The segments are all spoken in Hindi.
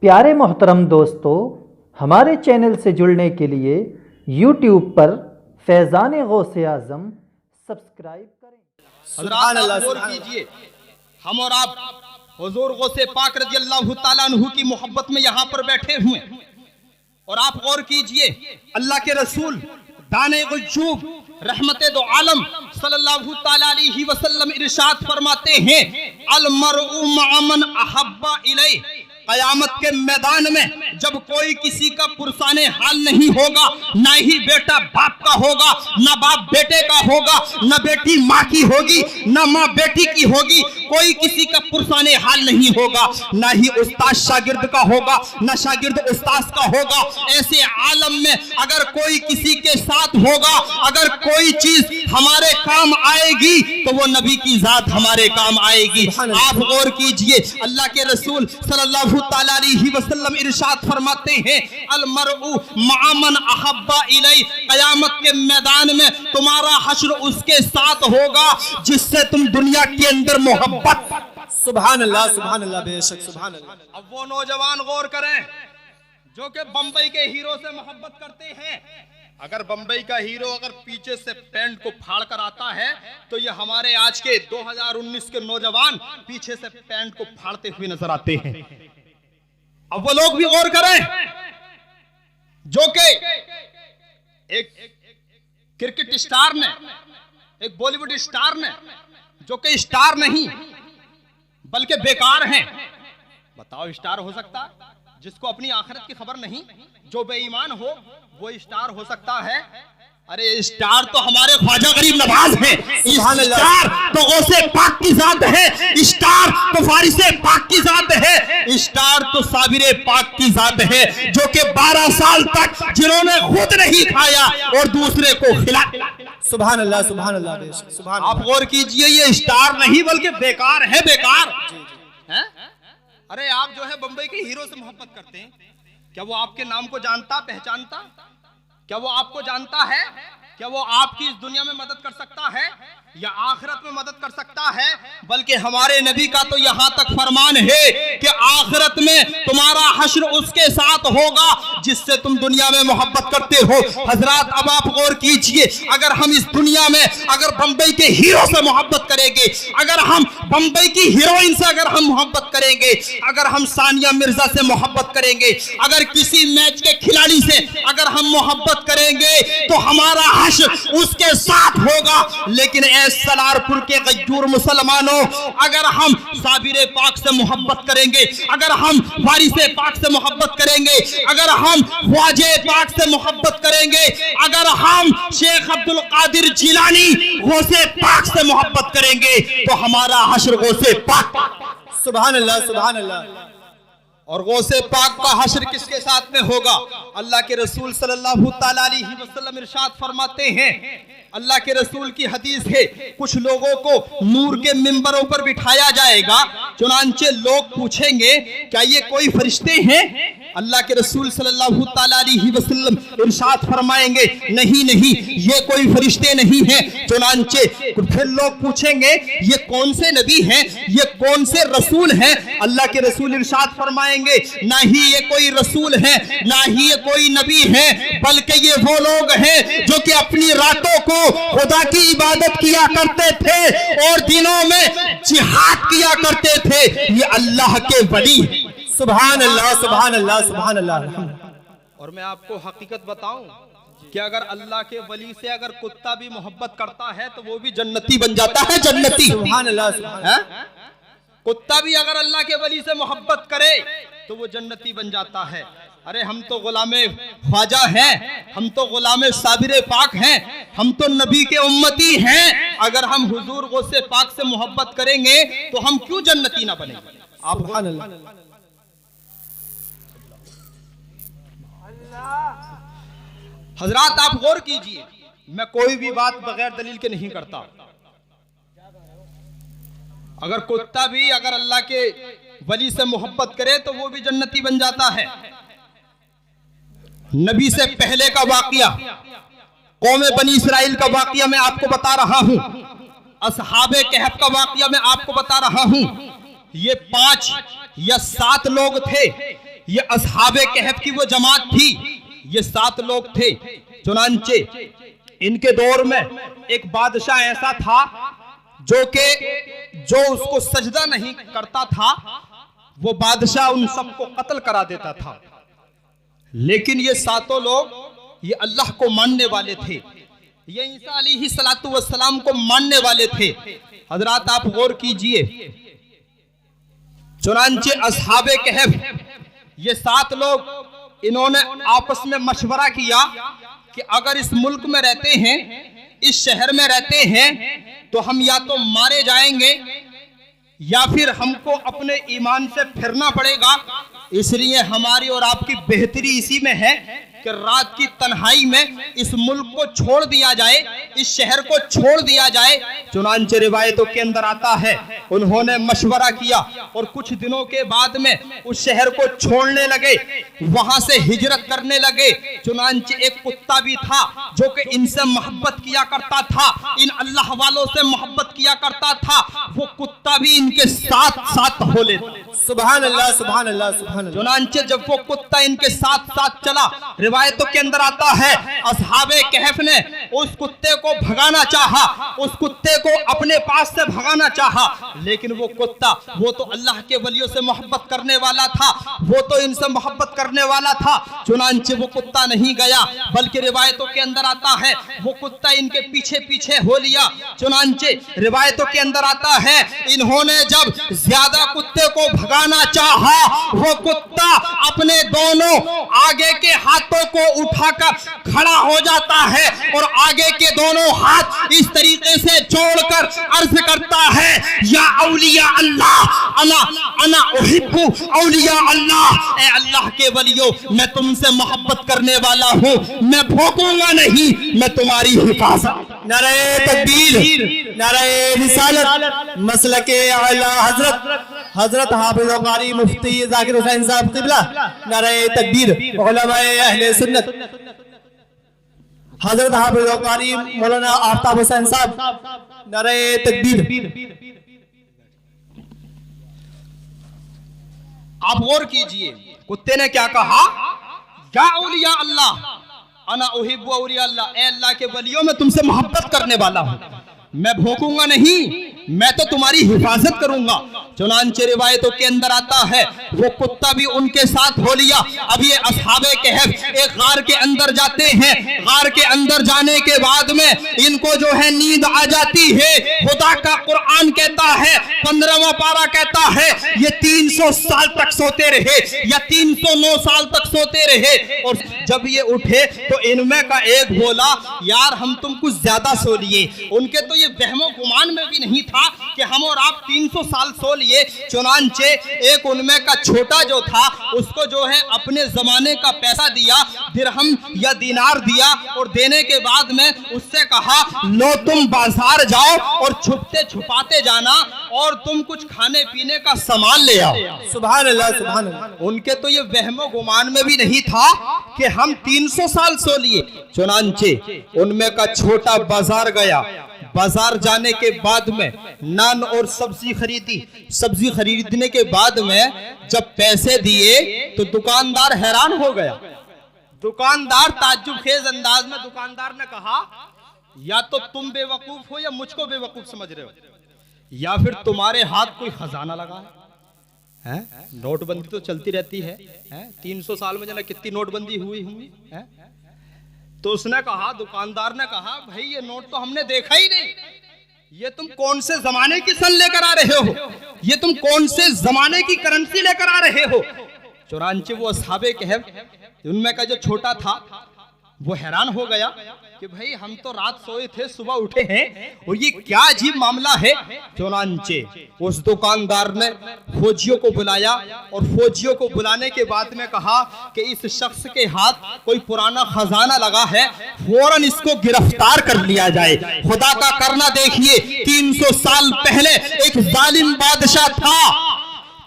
प्यारे मोहतरम दोस्तों, हमारे चैनल से जुड़ने के लिए यूट्यूब पर फैज़ान गौसे आज़म सब्सक्राइब करें। हज़रात गौर कीजिए, हम और आप हुज़ूर गौसे पाक रज़ी अल्लाह ताला अन्हु की मोहब्बत में यहाँ पर बैठे हुए हैं। और आप गौर कीजिए, अल्लाह के रसूल दाने गुजूब रहमते दो आलम सल्लल्लाहु ताला अलैहि वसल्लम इरशाद फरमाते हैं, अल मरउ मअ मन अहब्बा इलै। कयामत के मैदान में जब कोई किसी का पुरसाने हाल नहीं होगा, ना ही बेटा बाप का होगा, ना बाप बेटे का होगा, ना बेटी माँ की होगी, ना माँ बेटी की होगी, कोई किसी का पुरसाने हाल नहीं होगा, ना ही उस्ताद शागिर्द का होगा, ना शागिर्द उस्ताद का होगा। ऐसे आलम में अगर कोई किसी के साथ होगा, अगर कोई चीज हमारे काम आएगी तो वो नबी की जात हमारे काम आएगी। आप गौर कीजिए, अल्लाह के रसूल सल्लल्लाहु ताला अलैहि वसल्लम इरशाद फरमाते हैं, अल मरउ मअ मन अहब्बा इलै। कयामत के मैदान में तुम्हारा हश्र उसके साथ होगा जिससे तुम दुनिया के अंदर मोहब्बत। सुभान अल्लाह, सुभान अल्लाह, बेशक सुभान अल्लाह। अब वो नौजवान गौर करें जो कि बंबई के हीरो से मोहब्बत करते हैं। अगर बंबई का हीरो अगर पीछे से पैंट को फाड़ कर आता है तो ये हमारे आज के 2019 के नौजवान पीछे से पैंट को फाड़ते हुए नजर आते हैं। अब वो लोग भी गौर करें जो कि एक क्रिकेट स्टार ने, एक बॉलीवुड स्टार ने, जो कि स्टार नहीं बल्कि बेकार हैं। बताओ, स्टार हो सकता है जिसको अपनी आखिरत की खबर नहीं? जो बेईमान हो वो स्टार हो सकता है? अरे स्टार तो हमारे ख्वाजा गरीब नवाज हैं, स्टार तो गौसे पाक की जात है, स्टार तो फारिसे पाक की जात है, स्टार तो साबिरे पाक की जात है, जो कि 12 साल तक जिन्होंने खुद नहीं खाया और दूसरे को खिला। सुभान अल्लाह, सुभान अल्लाह, बेशक सुभान। आप गौर कीजिए, ये स्टार नहीं बल्कि बेकार है, बेकार है। अरे आप जो है बंबई के हीरो से मोहब्बत करते हैं, क्या वो आपके नाम को जानता, पहचानता? क्या वो आपको जानता है? क्या वो आपकी इस दुनिया में मदद कर सकता है या आखिरत में मदद कर सकता है? बल्कि हमारे नबी का तो यहाँ तक फरमान है कि आखिरत में तुम्हारा हश्र उसके साथ होगा जिससे तुम दुनिया में मोहब्बत करते हो। हजरात, अब आप गौर कीजिए, अगर हम इस दुनिया में अगर बंबई के हीरो से मोहब्बत करेंगे, अगर हम बंबई की हीरोइन से अगर हम मोहब्बत करेंगे, अगर हम सानिया मिर्जा से मोहब्बत करेंगे, अगर किसी मैच के खिलाड़ी से अगर हम मोहब्बत करेंगे तो हमारा हश्र उसके साथ होगा। लेकिन सलारपुर के गज्जूर मुसलमानों, अगर हम साबिरे पाक से मोहब्बत करेंगे, अगर हम वारिसे पाक से मोहब्बत करेंगे, अगर हम ख्वाजे पाक से मोहब्बत करेंगे, अगर हम शेख अब्दुल कादिर जिलानी गौसे पाक से मोहब्बत करेंगे तो हमारा हश्र गौसे पाक। सुभान अल्लाह, सुभान अल्लाह। और गौसे पाक का हश्र किसके साथ में होगा? अल्लाह के रसूल सल्लल्लाहु ताला अलैहि वसल्लम इरशाद फरमाते हैं, अल्लाह के रसूल की हदीस है, कुछ लोगों को नूर के मिंबरों पर बिठाया जाएगा, चुनांचे लोग पूछेंगे क्या ये कोई फरिश्ते हैं? अल्लाह के रसूल सल्लल्लाहु ताला अलैहि वसल्लम इरशाद फरमाएंगे, नहीं नहीं, ये कोई फरिश्ते नहीं हैं। चुनांचे फिर लोग पूछेंगे ये कौन से नबी हैं, ये कौन से रसूल हैं? अल्लाह के रसूल इरशाद फरमाएंगे, ना ही ये कोई रसूल है, ना ही ये कोई नबी है, बल्कि ये वो लोग हैं जो कि अपनी रातों को खुदा की इबादत किया करते थे और दिनों में जिहाद किया करते थे। ये अल्लाह के वली। सुभान अल्लाह, सुभान अल्लाह, सुभान अल्लाह। और मैं आपको हकीकत बताऊं कि अगर अल्लाह के वली से अगर कुत्ता भी मोहब्बत करता है तो वो भी जन्नती बन जाता है, जन्नती। सुभान अल्लाह, सुभान। कुत्ता भी अगर अल्लाह के वली से मोहब्बत करे तो वो जन्नती बन जाता है। अरे हम तो गुलामे ख्वाजा हैं, हम तो गुलामे साबिरे पाक हैं, हम तो नबी के उम्मती हैं। अगर हम हुजूर गौसे पाक से मोहब्बत करेंगे तो हम क्यों जन्नती ना बनेंगे? आप हजरात, आप गौर कीजिए, मैं कोई भी बात बगैर दलील के नहीं करता। अगर कुत्ता भी अगर अल्लाह के वली से मोहब्बत करे तो वो भी जन्नती बन जाता है। नबी से पहले का वाकया, कौम बनी इसराइल का वाकया मैं आपको बता रहा हूं, असहाबे कहफ का वाकया मैं आपको बता रहा हूं। ये 5 या 7 लोग थे, ये असहाबे कहफ की वो जमात थी, ये 7 लोग थे। चुनांचे इनके दौर में एक बादशाह ऐसा था जो उसको सजदा नहीं करता था, वो बादशाह उन सबको कत्ल करा देता था। लेकिन ये 7 लोग ये अल्लाह को मानने वाले थे, ये ईसा अलैहिस्सलातु वस्सलाम को मानने वाले थे। हजरात आप गौर कीजिए, चुनांचे असहाबे कहफ ये 7 लोग इन्होंने आपस में मशवरा किया कि अगर इस मुल्क में रहते हैं, इस शहर में रहते हैं, तो हम या तो मारे जाएंगे या फिर हमको अपने ईमान से फिरना पड़ेगा। इसलिए हमारी और आपकी बेहतरी इसी में है कि रात की तन्हाई में इस मुल्क को छोड़ दिया जाए, इस शहर को छोड़ दिया जाए। चुनांचे रिवायतों के अंदर आता है उन्होंने मशवरा किया और कुछ दिनों के बाद में उस शहर को छोड़ने लगे, वहां से हिजरत करने लगे। चुनांचे एक कुत्ता भी था जो कि इनसे मोहब्बत किया करता था, इन अल्लाह वालों से मोहब्बत किया करता था, वो कुत्ता भी इनके साथ साथ हो लेता। सुभान अल्लाह, सुभान अल्लाह, सुभान अल्लाह। चुनांचे जब वो कुत्ता इनके साथ साथ चला, रिवायतों के अंदर आता है असहाबे कहफ ने उस कुत्ते को भगाना चाहा, उस कुत्ते को अपने पास से भगाना चाहा, लेकिन वो कुत्ता, वो तो अल्लाह के वलियों से मोहब्बत करने वाला था, वो तो इनसे मोहब्बत करने वाला था। चुनांचे वो कुत्ता नहीं गया, बल्कि रिवायतों के अंदर आता है वो कुत्ता इनके पीछे पीछे हो लिया। चुनांचे रिवायतों के अंदर आता है इन्होंने जब ज्यादा कुत्ते को भगाना चाहा, वो कुत्ता अपने दोनों आगे के हाथों को उठाकर खड़ा हो जाता है और आगे के दोनों हाथ इस तरीके से जोड़कर अर्ज करता है, या औलिया अल्लाह अना अना उहिब्बु औलिया अल्लाह, ए अल्लाह के वलियों मैं तुमसे मोहब्बत करने वाला हूं, मैं भोंकूंगा नहीं, मैं तुम्हारी हिफाजत। नारे तकबीर, नारे रिसालत, मसलके आला हजरत हाफिज कारी मुफ्ती जाकिर हुसैन साहब क़िबला, नारे तकबीर, उलमाए अहले सुन्नत हजरत हाफिज कारी मौलाना आफ्ताब हुसैन साहब, नारे तकबीर। आप गौर कीजिए कुत्ते ने क्या कहा, या औलिया अल्लाह अना उहिब्बु औलिया अल्लाह, ए अल्लाह के वलियों में तुमसे मोहब्बत करने वाला हूं, मैं भोंकूंगा नहीं, मैं तो तुम्हारी हिफाजत करूंगा। चुनांचे रिवायतों के अंदर आता है वो कुत्ता भी उनके साथ हो लिया। अब ये असहाबे कहफ एक गार के अंदर जाते हैं, गार के अंदर जाने के बाद में इनको जो है नींद आ जाती है। खुदा का कुरान कहता है 15वां पारा कहता है ये 300 साल तक सोते रहे या 309 साल तक सोते रहे, और जब ये उठे तो इनमें का एक बोला, यार हम तुम कुछ ज्यादा सो लिए। उनके तो ये वहमो गुमान में भी नहीं था कि हम और आप 300 साल सो लिए। चुनांचे एक उनमें का छोटा जो था उसको जो है अपने जमाने का पैसा दिया, दिरहम या दिनार दिया, और देने के बाद में उससे कहा लो तुम बाजार जाओ और छुपते छुपाते जाना और तुम कुछ खाने पीने का सामान ले आओ। सुभान अल्लाह, सुभान अल्लाह। उनके तो ये वहमो गुमान में भी नहीं था कि हम 300 साल सो लिए। चुनांचे उनमें का छोटा बाजार गया, बाजार जाने के बाद में नान और सब्जी खरीदी, सब्जी खरीदने के बाद में जब पैसे दिए तो दुकानदार हैरान हो गया। दुकानदार ताज्जुब खेज अंदाज में दुकानदार ने कहा, या तो तुम बेवकूफ हो या मुझको बेवकूफ समझ रहे हो, या फिर तुम्हारे हाथ कोई खजाना लगा है? नोटबंदी तो चलती रहती है, 300 साल में जना कितनी नोटबंदी हुई होंगी है? तो उसने कहा, दुकानदार ने कहा, भाई ये नोट तो हमने देखा ही नहीं, ये तुम कौन से जमाने की सन लेकर आ रहे हो, ये तुम कौन से जमाने की करेंसी लेकर आ रहे हो। चुनांचे वो असहाबे कहफ उनमें का जो छोटा था वो हैरान हो गया कि भाई हम तो रात सोए थे, सुबह उठे हैं और ये क्या अजीब मामला है। चुनांचे उस दुकानदार ने फौजियों को बुलाया और फौजियों को बुलाने के बाद में कहा कि इस शख्स के हाथ कोई पुराना खजाना लगा है, फौरन इसको गिरफ्तार कर लिया जाए। खुदा का करना देखिए, 300 साल पहले एक जालिम बादशाह था,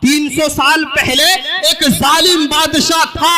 300 साल पहले एक जालिम बादशाह था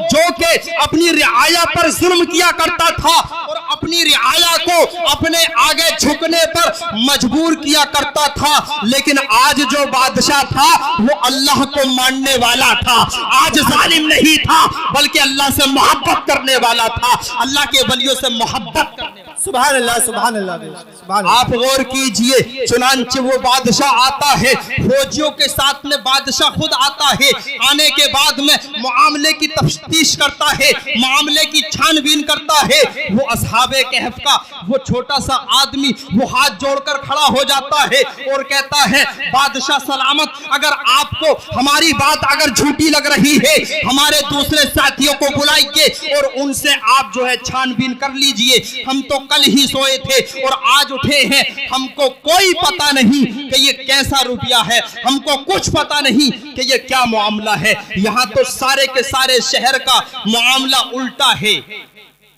जो कि अपनी रियाया पर जुल्म किया करता था और अपनी रियाया को अपने आगे झुकने पर मजबूर किया करता था। लेकिन आज जो बादशाह था वो अल्लाह को मानने वाला था, आज जालिम नहीं था बल्कि अल्लाह से मोहब्बत करने वाला था, अल्लाह के वलियों से मोहब्बत करने वाला। सुभान अल्लाह, सुभान अल्लाह, सुभान अल्लाह। आप गौर कीजिए, चुनांचे वो बादशाह आता है, फौजियों के साथ में बादशाह खुद आता है। आने के बाद में मामले की तफ्तीश करता है, मामले की छानबीन करता है। वो असहाबे कहफ का वो छोटा सा आदमी वो हाथ जोड़कर खड़ा हो जाता है और कहता है, बादशाह सलामत, अगर आपको हमारी बात अगर झूठी लग रही है, हमारे दूसरे साथियों को बुलाइए और उनसे आप जो है छानबीन कर लीजिए। हम तो कल ही सोए थे और आज उठे हैं, हमको कोई पता नहीं कि ये कैसा रुपया है, हमको कुछ पता नहीं कि ये क्या मामला है। यहाँ तो सारे के सारे शहर का मामला उल्टा है।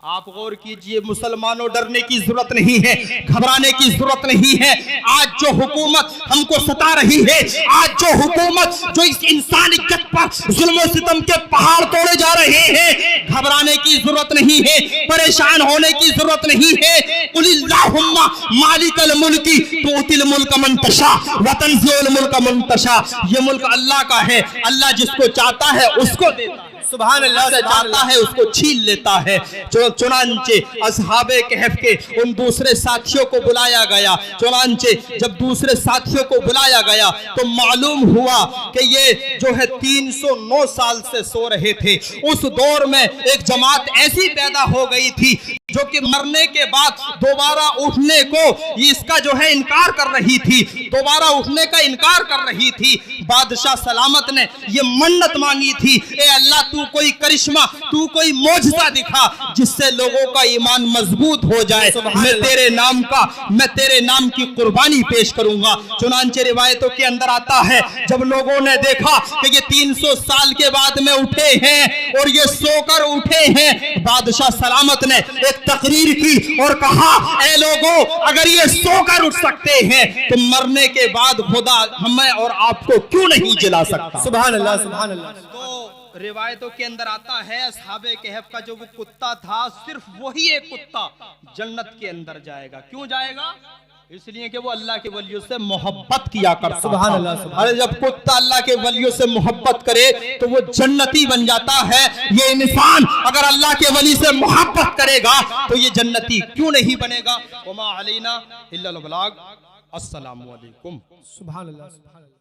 आप गौर कीजिए, मुसलमानों डरने की जरूरत नहीं है, घबराने की जरूरत नहीं है। आज जो हुकूमत हमको सता रही है, आज जो हुकूमत जो इस इंसानियत पर जुल्म और सितम के पहाड़ तोड़े जा रहे हैं, घबराने की जरूरत नहीं है, परेशान होने की जरूरत नहीं है। कुलिल्लाहुम्मा मालिकल मुल्की तुतिल मुल्क मन तशा व तंज़िउल मुल्क मन तशा। ये मुल्क अल्लाह का है, अल्लाह जिसको चाहता है उसको देता है, सुभान अल्लाह, चाहता है उसको छीन लेता है। चुनांचे असहाबे कहफ के उन दूसरे साथियों को बुलाया गया। चुनांचे जब दूसरे साथियों को बुलाया गया तो मालूम हुआ कि ये जो है 309 साल से सो रहे थे। उस दौर में एक जमात ऐसी पैदा हो गई थी जो कि मरने के बाद दोबारा उठने को इसका जो है इनकार कर रही थी, दोबारा उठने का इनकार कर रही थी। बादशाह सलामत ने ये मन्नत मांगी थी, ए अल्लाह तू कोई करिश्मा, तू कोई मौजज़ा दिखा जिससे लोगों का ईमान मजबूत हो जाए, मैं तेरे नाम की कुर्बानी पेश करूंगा। चुनांचे रिवायतों के अंदर आता है, जब लोगों ने देखा कि ये 300 साल के बाद में उठे हैं और ये सोकर उठे हैं, बादशाह सलामत ने एक तकरीर की और कहा, ए लोगों, अगर ये सोकर उठ सकते हैं तो मरने के बाद खुदा हमें और आपको क्यों नहीं जिला सकता। सुभान अल्लाह, सुभान अल्लाह। तो रिवायतों के अंदर आता है, असहाबे कहफ का जो वो कुत्ता था, सिर्फ वही एक कुत्ता जन्नत के अंदर जाएगा। क्यों जाएगा? इसलिए कि वो अल्लाह के वलियों से मोहब्बत किया करता। सुभान अल्लाह, सुभान अल्लाह। अरे जब कुत्ता अल्लाह के वलियों से मोहब्बत करे तो वो जन्नती बन जाता है। ये इंसान अगर अल्लाह के वली से मोहब्बत करेगा तो ये जन्नती क्यों नहीं बनेगा। वमा अलैना इल्लल बलाग। अस्सलामु अलैकुम। सुभान अल्लाह, सुभान अल्लाह।